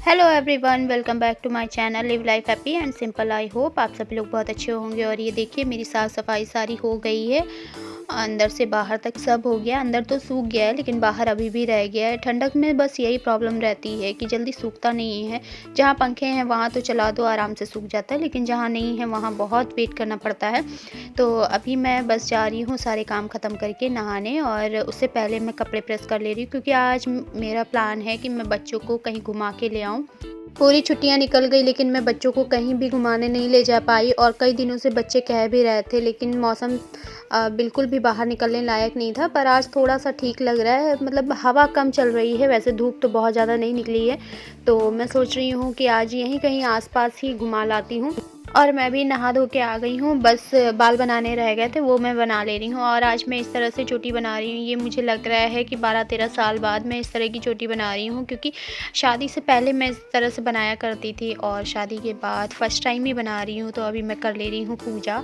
Hello everyone, welcome back to my channel live life happy and simple. I hope आप सभी लोग बहुत अच्छे होंगे। और ये देखिए, मेरी साफ़ सफाई सारी हो गई है, अंदर से बाहर तक सब हो गया। अंदर तो सूख गया है लेकिन बाहर अभी भी रह गया है। ठंडक में बस यही प्रॉब्लम रहती है कि जल्दी सूखता नहीं है। जहाँ पंखे हैं वहाँ तो चला दो, आराम से सूख जाता है, लेकिन जहाँ नहीं है वहाँ बहुत वेट करना पड़ता है। तो अभी मैं बस जा रही हूँ सारे काम ख़त्म करके नहाने, और उससे पहले मैं कपड़े प्रेस कर ले रही हूँ क्योंकि आज मेरा प्लान है कि मैं बच्चों को कहीं घुमा के ले आऊँ। पूरी छुट्टियां निकल गई लेकिन मैं बच्चों को कहीं भी घुमाने नहीं ले जा पाई, और कई दिनों से बच्चे कह भी रहे थे, लेकिन मौसम बिल्कुल भी बाहर निकलने लायक नहीं था। पर आज थोड़ा सा ठीक लग रहा है, मतलब हवा कम चल रही है, वैसे धूप तो बहुत ज़्यादा नहीं निकली है। तो मैं सोच रही हूँ कि आज यहीं कहीं आसपास ही घुमा लाती हूँ। और मैं भी नहा धो के आ गई हूँ, बस बाल बनाने रह गए थे, वो मैं बना ले रही हूँ। और आज मैं इस तरह से चोटी बना रही हूँ। ये मुझे लग रहा है कि 12-13 साल बाद मैं इस तरह की चोटी बना रही हूँ, क्योंकि शादी से पहले मैं इस तरह से बनाया करती थी और शादी के बाद फर्स्ट टाइम ही बना रही हूँ। तो अभी मैं कर ले रही हूँ पूजा।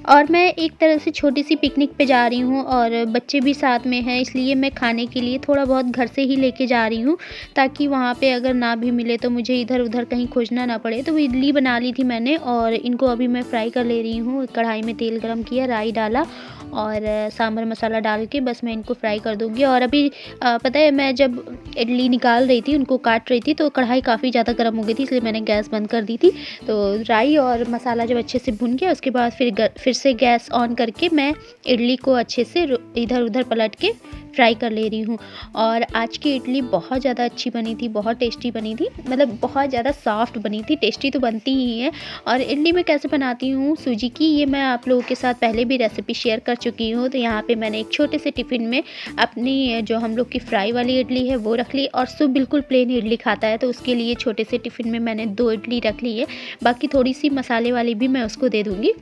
और मैं एक तरह से छोटी-सी पिकनिक पे जा रही हूँ, और बच्चे भी साथ में हैं, इसलिए मैं खाने के लिए थोड़ा बहुत घर से ही लेके जा रही हूँ, ताकि वहाँ पे अगर ना भी मिले तो मुझे इधर-उधर कहीं खोजना ना पड़े। तो इडली बना ली थी मैंने, और इनको अभी मैं फ्राई कर ले रही हूँ। कढ़ाई में तेल गरम किया, राई डाला और सांभर मसाला डाल के बस मैं इनको फ्राई कर दूँगी। और अभी पता है, मैं जब इडली निकाल रही थी, उनको काट रही थी, तो कढ़ाई काफ़ी ज़्यादा गर्म हो गई थी, इसलिए मैंने गैस बंद कर दी थी। तो राई और मसाला जब अच्छे से भुन गया, उसके बाद फिर से गैस ऑन करके मैं इडली को अच्छे से इधर-उधर पलट के फ्राई कर ले रही हूँ। और आज की इडली बहुत ज़्यादा अच्छी बनी थी, बहुत टेस्टी बनी थी, मतलब बहुत ज़्यादा सॉफ्ट बनी थी। टेस्टी तो बनती ही है। और इडली मैं कैसे बनाती हूँ सूजी की, ये मैं आप लोगों के साथ पहले भी रेसिपी शेयर कर चुकी हूँ। तो यहाँ पे मैंने एक छोटे से टिफ़िन में अपनी जो हम लोग की फ्राई वाली इडली है वो रख ली, और शुभ बिल्कुल प्लेन इडली खाता है, तो उसके लिए छोटे से टिफ़िन में मैंने 2 इडली रख ली है। बाकी थोड़ी-सी मसाले वाली भी मैं उसको दे दूँगी।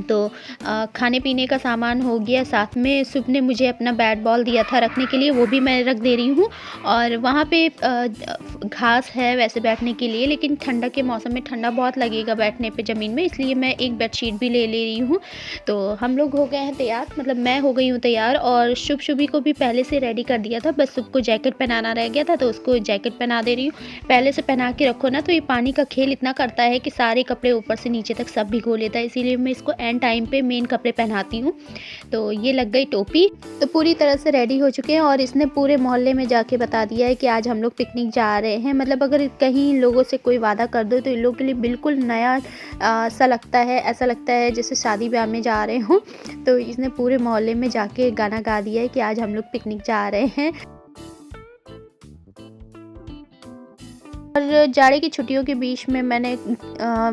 तो खाने पीने का सामान हो गया। साथ में शुभ ने मुझे अपना बैट बॉल दिया था रखने के लिए, वो भी मैं रख दे रही हूँ। और वहाँ पे घास है वैसे बैठने के लिए, लेकिन ठंडा के मौसम में ठंडा बहुत लगेगा बैठने पे ज़मीन में, इसलिए मैं एक बेडशीट भी ले ले रही हूँ। तो हम लोग हो गए हैं तैयार, मतलब मैं हो गई हूँ तैयार, और शुभी को भी पहले से रेडी कर दिया था। बस शुभ को जैकेट पहनाना रह गया था, तो उसको जैकेट पहना दे रही हूँ। पहले से पहना के रखो ना, तो ये पानी का खेल इतना करता है कि सारे कपड़े ऊपर से नीचे तक सब भिगो लेता है, इसीलिए मैं इसको एंड टाइम पे मेन कपड़े पहनाती हूँ। तो ये लग गई टोपी। तो पूरी तरह से रेडी हो चुके हैं, और इसने पूरे मोहल्ले में जाके बता दिया है कि आज हम लोग पिकनिक जा रहे हैं। मतलब अगर कहीं इन लोगों से कोई वादा कर दो तो इन लोगों के लिए बिल्कुल नया सा लगता है, ऐसा लगता है जैसे शादी ब्याह में जा रहे हों। तो इसने पूरे मोहल्ले में जाके गाना गा दिया है कि आज हम लोग पिकनिक जा रहे हैं। और जाड़े की छुट्टियों के बीच में मैंने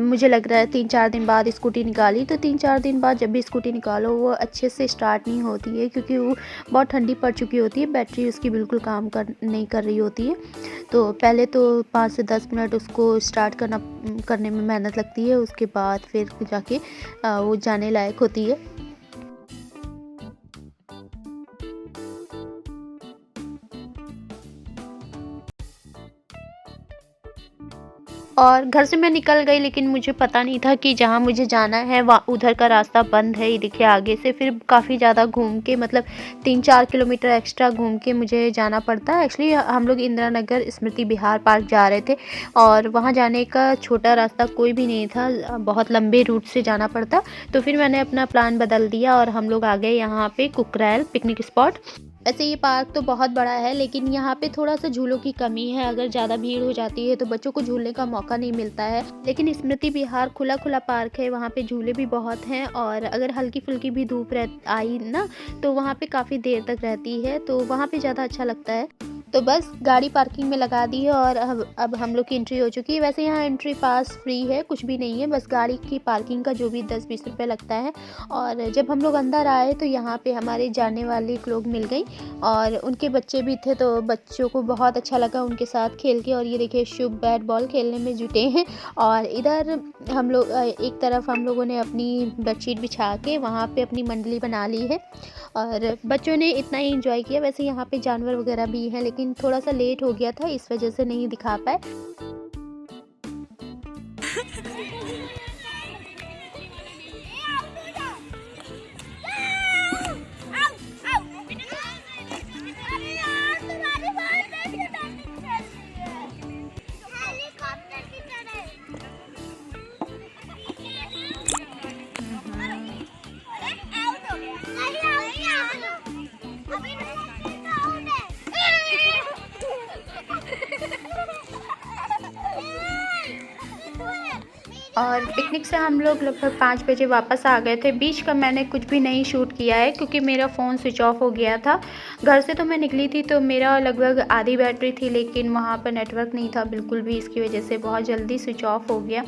मुझे लग रहा है 3-4 दिन बाद स्कूटी निकाली। तो 3-4 दिन बाद जब भी स्कूटी निकालो वो अच्छे से स्टार्ट नहीं होती है, क्योंकि वो बहुत ठंडी पड़ चुकी होती है, बैटरी उसकी बिल्कुल काम नहीं कर रही होती है। तो पहले तो 5 से 10 मिनट उसको स्टार्ट करने में मेहनत लगती है, उसके बाद फिर जाके वो जाने लायक होती है। और घर से मैं निकल गई, लेकिन मुझे पता नहीं था कि जहाँ मुझे जाना है वहाँ उधर का रास्ता बंद है। ये देखिए आगे से फिर काफ़ी ज़्यादा घूम के, मतलब 3-4 किलोमीटर एक्स्ट्रा घूम के मुझे जाना पड़ता है। एक्चुअली हम लोग इंदिरा नगर स्मृति विहार पार्क जा रहे थे, और वहाँ जाने का छोटा रास्ता कोई भी नहीं था, बहुत लंबे रूट से जाना पड़ता। तो फिर मैंने अपना प्लान बदल दिया और हम लोग आ गए यहाँ पे कुकरैल पिकनिक स्पॉट। वैसे ये पार्क तो बहुत बड़ा है, लेकिन यहाँ पे थोड़ा-सा झूलों की कमी है। अगर ज़्यादा भीड़ हो जाती है तो बच्चों को झूलने का मौका नहीं मिलता है। लेकिन स्मृति विहार खुला-खुला पार्क है, वहाँ पे झूले भी बहुत हैं, और अगर हल्की-फुल्की भी धूप आई ना, तो वहाँ पे काफ़ी देर तक रहती है, तो वहाँ पे ज़्यादा अच्छा लगता है। तो बस गाड़ी पार्किंग में लगा दी है, और अब हम लोग की एंट्री हो चुकी है। वैसे यहाँ एंट्री पास फ्री है, कुछ भी नहीं है, बस गाड़ी की पार्किंग का जो भी 10-20 रुपये लगता है। और जब हम लोग अंदर आए तो यहाँ पे हमारे जानने वाले एक लोग मिल गई, और उनके बच्चे भी थे, तो बच्चों को बहुत अच्छा लगा उनके साथ खेल के। और ये देखिए शुभ बैट बॉल खेलने में जुटे हैं, और इधर हम लोग एक तरफ हम लोगों ने अपनी बेडशीट बिछा के वहाँ पे अपनी मंडली बना ली है, और बच्चों ने इतना ही एंजॉय किया। वैसे यहाँ पे जानवर वगैरह भी हैं, लेकिन थोड़ा सा लेट हो गया था, इस वजह से नहीं दिखा पाए। और पिकनिक से हम लोग लगभग 5 बजे वापस आ गए थे। बीच का मैंने कुछ भी नहीं शूट किया है क्योंकि मेरा फ़ोन स्विच ऑफ हो गया था। घर से तो मैं निकली थी तो मेरा लगभग आधी बैटरी थी, लेकिन वहाँ पर नेटवर्क नहीं था बिल्कुल भी, इसकी वजह से बहुत जल्दी स्विच ऑफ हो गया।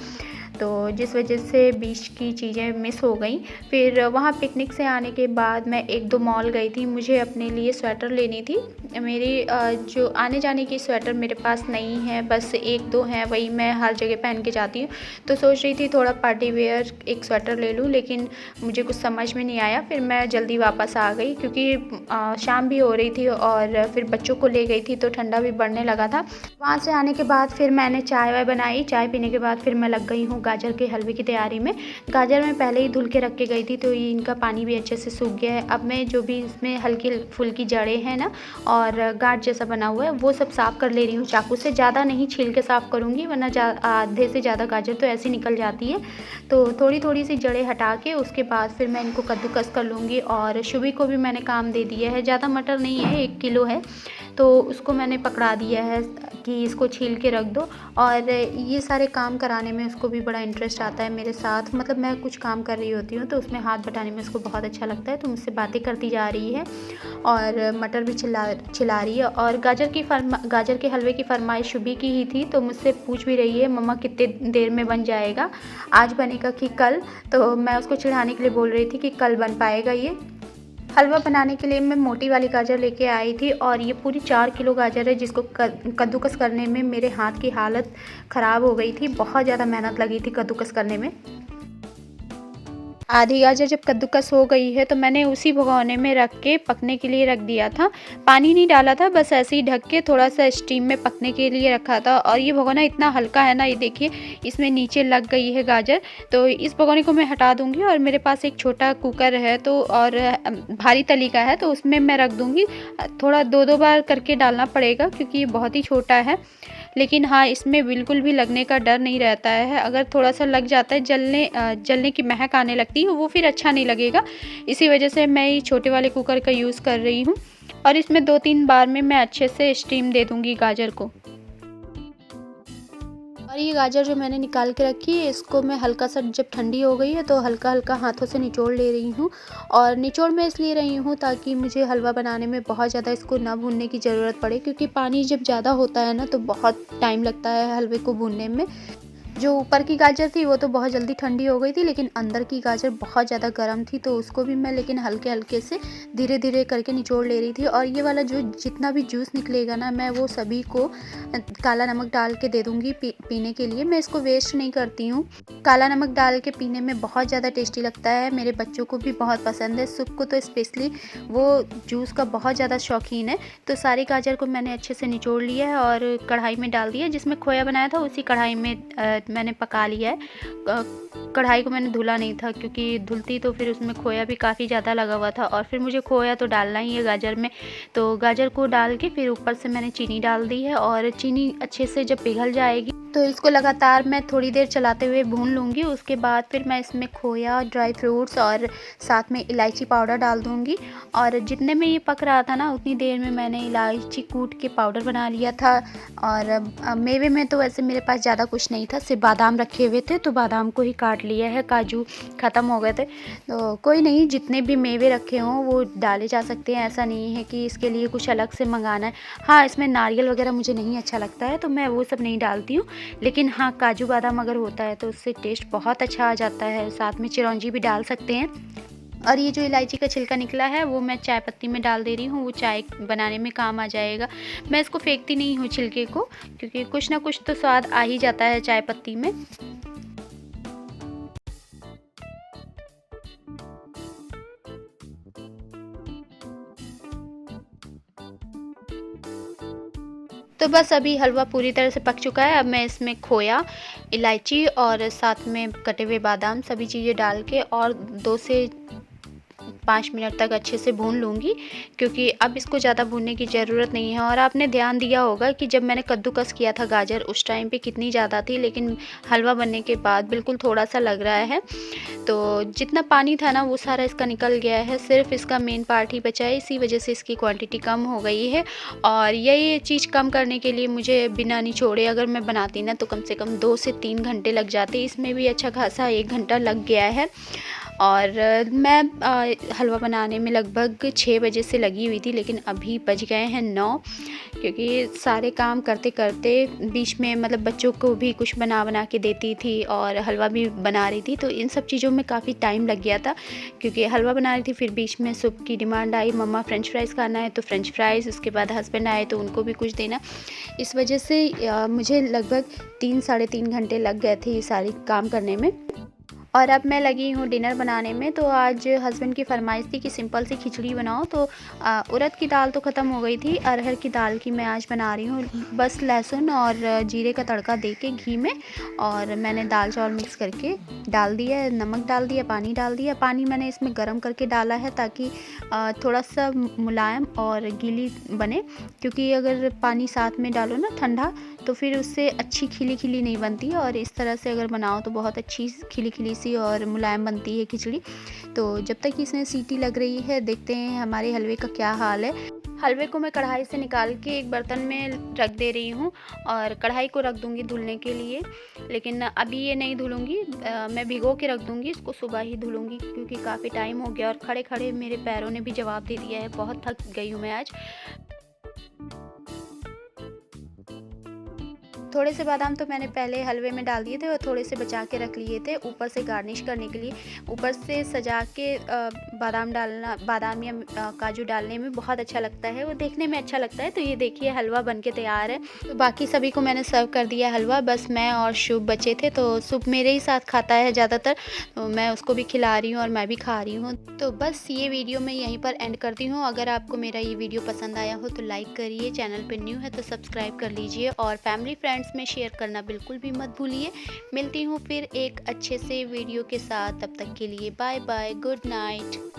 तो जिस वजह से बीच की चीज़ें मिस हो गई। फिर वहाँ पिकनिक से आने के बाद मैं 1-2 मॉल गई थी, मुझे अपने लिए स्वेटर लेनी थी। मेरी जो आने जाने की स्वेटर मेरे पास नहीं है, बस 1-2 हैं, वही मैं हर जगह पहन के जाती हूँ। तो सोच रही थी थोड़ा पार्टी वेयर एक स्वेटर ले लूँ, लेकिन मुझे कुछ समझ में नहीं आया। फिर मैं जल्दी वापस आ गई क्योंकि शाम भी हो रही थी और फिर बच्चों को ले गई थी तो ठंडा भी बढ़ने लगा था। वहाँ से आने के बाद फिर मैंने चाय वाय बनाई। चाय पीने के बाद फिर मैं लग गई हूँ गाजर के हलवे की तैयारी में। गाजर मैं पहले ही धुल के रख के गई थी तो ये इनका पानी भी अच्छे से सूख गया है। अब मैं जो भी इसमें हल्की फुल्की जड़ें हैं ना और गांठ जैसा बना हुआ है वो सब साफ़ कर ले रही हूँ चाकू से। ज़्यादा नहीं छील के साफ़ करूँगी वरना आधे से ज़्यादा गाजर तो ऐसे निकल जाती है। तो थोड़ी थोड़ी सी जड़ें हटा के उसके बाद फिर मैं इनको कद्दूकस कर लूँगी। और शुभी को भी मैंने काम दे दिया है। ज़्यादा मटर नहीं है, 1 किलो है, तो उसको मैंने पकड़ा दिया है कि इसको छील के रख दो। और ये सारे काम कराने में उसको भी बड़ा इंटरेस्ट आता है मेरे साथ। मतलब मैं कुछ काम कर रही होती हूँ तो उसमें हाथ बटाने में उसको बहुत अच्छा लगता है, तो मुझसे बातें करती जा रही है और मटर भी चिल्ला रही है। और गाजर के हलवे की फरमाइश शुभी की ही थी, तो मुझसे पूछ भी रही है मम्मा कितने देर में बन जाएगा, आज बनेगा कि कल। तो मैं उसको चिढ़ाने के लिए बोल रही थी कि कल बन पाएगा ये हलवा। बनाने के लिए मैं मोटी वाली गाजर लेके आई थी और ये पूरी 4 किलो गाजर है, जिसको कद्दूकस करने में मेरे हाथ की हालत ख़राब हो गई थी। बहुत ज़्यादा मेहनत लगी थी कद्दूकस करने में। आधी गाजर जब कद्दूकस हो गई है तो मैंने उसी भगोने में रख के पकने के लिए रख दिया था। पानी नहीं डाला था, बस ऐसे ही ढक के थोड़ा सा स्टीम में पकने के लिए रखा था। और ये भगोना इतना हल्का है ना, ये देखिए इसमें नीचे लग गई है गाजर। तो इस भगोने को मैं हटा दूंगी और मेरे पास एक छोटा कुकर है तो और भारी तली का है, तो उसमें मैं रख दूंगी। थोड़ा 2-2 बार करके डालना पड़ेगा क्योंकि ये बहुत ही छोटा है। लेकिन हाँ, इसमें बिल्कुल भी लगने का डर नहीं रहता है। अगर थोड़ा सा लग जाता है, जलने की महक आने लगती है, वो फिर अच्छा नहीं लगेगा। इसी वजह से मैं ये छोटे वाले कुकर का यूज़ कर रही हूँ और इसमें 2-3 बार में मैं अच्छे से स्टीम दे दूँगी गाजर को। और ये गाजर जो मैंने निकाल के रखी है, इसको मैं हल्का सा जब ठंडी हो गई है तो हल्का हल्का हाथों से निचोड़ ले रही हूँ। और निचोड़ मैं इसलिए रही हूँ ताकि मुझे हलवा बनाने में बहुत ज़्यादा इसको ना भूनने की ज़रूरत पड़े, क्योंकि पानी जब ज़्यादा होता है ना तो बहुत टाइम लगता है हलवे को भूनने में। जो ऊपर की गाजर थी वो तो बहुत जल्दी ठंडी हो गई थी, लेकिन अंदर की गाजर बहुत ज़्यादा गर्म थी, तो उसको भी मैं लेकिन हल्के हल्के से धीरे धीरे करके निचोड़ ले रही थी। और ये वाला जो जितना भी जूस निकलेगा ना, मैं वो सभी को काला नमक डाल के दे दूँगी पीने के लिए। मैं इसको वेस्ट नहीं करती हूँ। काला नमक डाल के पीने में बहुत ज़्यादा टेस्टी लगता है, मेरे बच्चों को भी बहुत पसंद है। सुख को तो स्पेशली, वो जूस का बहुत ज़्यादा शौकीन है। तो सारी गाजर को मैंने अच्छे से निचोड़ लिया है और कढ़ाई में डाल दिया। जिसमें खोया बनाया था उसी कढ़ाई में मैंने पका लिया है। कढ़ाई को मैंने धुला नहीं था क्योंकि धुलती तो फिर उसमें खोया भी काफ़ी ज़्यादा लगा हुआ था, और फिर मुझे खोया तो डालना ही है गाजर में। तो गाजर को डाल के फिर ऊपर से मैंने चीनी डाल दी है, और चीनी अच्छे से जब पिघल जाएगी तो इसको लगातार मैं थोड़ी देर चलाते हुए भून लूँगी। उसके बाद फिर मैं इसमें खोया, ड्राई फ्रूट्स और साथ में इलायची पाउडर डाल दूँगी। और जितने में ये पक रहा था ना, उतनी देर में मैंने इलायची कूट के पाउडर बना लिया था। और मेवे में तो वैसे मेरे पास ज़्यादा कुछ नहीं था, सिर्फ बादाम रखे हुए थे तो बादाम को ही काट लिया है, काजू ख़त्म हो गए थे। तो कोई नहीं, जितने भी मेवे रखे हों वो डाले जा सकते हैं, ऐसा नहीं है कि इसके लिए कुछ अलग से मंगाना है। हाँ, इसमें नारियल वगैरह मुझे नहीं अच्छा लगता है तो मैं वो सब नहीं डालती हूँ, लेकिन हाँ, काजू बादाम अगर होता है तो उससे टेस्ट बहुत अच्छा आ जाता है। साथ में चिरौंजी भी डाल सकते हैं। और ये जो इलायची का छिलका निकला है वो मैं चाय पत्ती में डाल दे रही हूँ, वो चाय बनाने में काम आ जाएगा। मैं इसको फेंकती नहीं हूँ छिलके को, क्योंकि कुछ ना कुछ तो स्वाद आ ही जाता है चाय पत्ती में। तो बस अभी हलवा पूरी तरह से पक चुका है। अब मैं इसमें खोया, इलायची और साथ में कटे हुए बादाम सभी चीज़ें डाल के और 2 से 5 मिनट तक अच्छे से भून लूँगी, क्योंकि अब इसको ज़्यादा भूनने की ज़रूरत नहीं है। और आपने ध्यान दिया होगा कि जब मैंने कद्दूकस किया था गाजर, उस टाइम पे कितनी ज़्यादा थी, लेकिन हलवा बनने के बाद बिल्कुल थोड़ा-सा लग रहा है। तो जितना पानी था ना वो सारा इसका निकल गया है, सिर्फ इसका मेन पार्ट ही बचा है, इसी वजह से इसकी क्वांटिटी कम हो गई है। और यही चीज़ कम करने के लिए मुझे बिना निचोड़े अगर मैं बनाती ना तो कम से कम 2 से 3 घंटे लग जाते। इसमें भी अच्छा खासा 1 घंटा लग गया है। और मैं हलवा बनाने में लगभग 6 बजे से लगी हुई थी, लेकिन अभी बज गए हैं 9, क्योंकि सारे काम करते करते बीच में मतलब बच्चों को भी कुछ बना के देती थी और हलवा भी बना रही थी, तो इन सब चीज़ों में काफ़ी टाइम लग गया था। क्योंकि हलवा बना रही थी, फिर बीच में सूप की डिमांड आई, मम्मा फ्रेंच फ्राइज़ खाना है तो फ्रेंच फ्राइज़, उसके बाद हस्बैंड आए तो उनको भी कुछ देना। इस वजह से मुझे लगभग 3 साढ़े 3 घंटे लग गए थे ये सारी काम करने में। और अब मैं लगी हूँ डिनर बनाने में। तो आज हस्बैंड की फरमाइश थी कि सिंपल सी खिचड़ी बनाओ, तो उड़द की दाल तो ख़त्म हो गई थी, अरहर की दाल की मैं आज बना रही हूँ। बस लहसुन और जीरे का तड़का दे के घी में, और मैंने दाल चावल मिक्स करके डाल दिया है, नमक डाल दिया, पानी डाल दिया। पानी मैंने इसमें गर्म करके डाला है ताकि थोड़ा सा मुलायम और गीली बने, क्योंकि अगर पानी साथ में डालो ना ठंडा तो फिर उससे अच्छी खिली खिली नहीं बनती, और इस तरह से अगर बनाओ तो बहुत अच्छी खिली खिली सी और मुलायम बनती है खिचड़ी। तो जब तक इसमें सीटी लग रही है, देखते हैं हमारे हलवे का क्या हाल है। हलवे को मैं कढ़ाई से निकाल के एक बर्तन में रख दे रही हूँ, और कढ़ाई को रख दूँगी धुलने के लिए। लेकिन अभी ये नहीं धुलूँगी, मैं भिगो के रख दूँगी, इसको सुबह ही धुलूँगी, क्योंकि काफ़ी टाइम हो गया और खड़े खड़े मेरे पैरों ने भी जवाब दे दिया है, बहुत थक गई हूँ मैं आज। थोड़े से बादाम तो मैंने पहले हलवे में डाल दिए थे और थोड़े से बचा के रख लिए थे ऊपर से गार्निश करने के लिए। ऊपर से सजा के बादाम या काजू डालने में बहुत अच्छा लगता है, वो देखने में अच्छा लगता है। तो ये देखिए हलवा बन के तैयार है। तो बाकी सभी को मैंने सर्व कर दिया हलवा, बस मैं और शुभ बचे थे, तो शुभ मेरे ही साथ खाता है ज़्यादातर, तो मैं उसको भी खिला रही हूँ और मैं भी खा रही हूँ। तो बस ये वीडियो मैं यहीं पर एंड करती हूँ। अगर आपको मेरा ये वीडियो पसंद आया हो तो लाइक करिए, चैनल पर न्यू है तो सब्सक्राइब कर लीजिए, और फैमिली फ्रेंड्स में शेयर करना बिल्कुल भी मत भूलिए। मिलती हूँ फिर एक अच्छे से वीडियो के साथ, तब तक के लिए बाय बाय, गुड नाइट।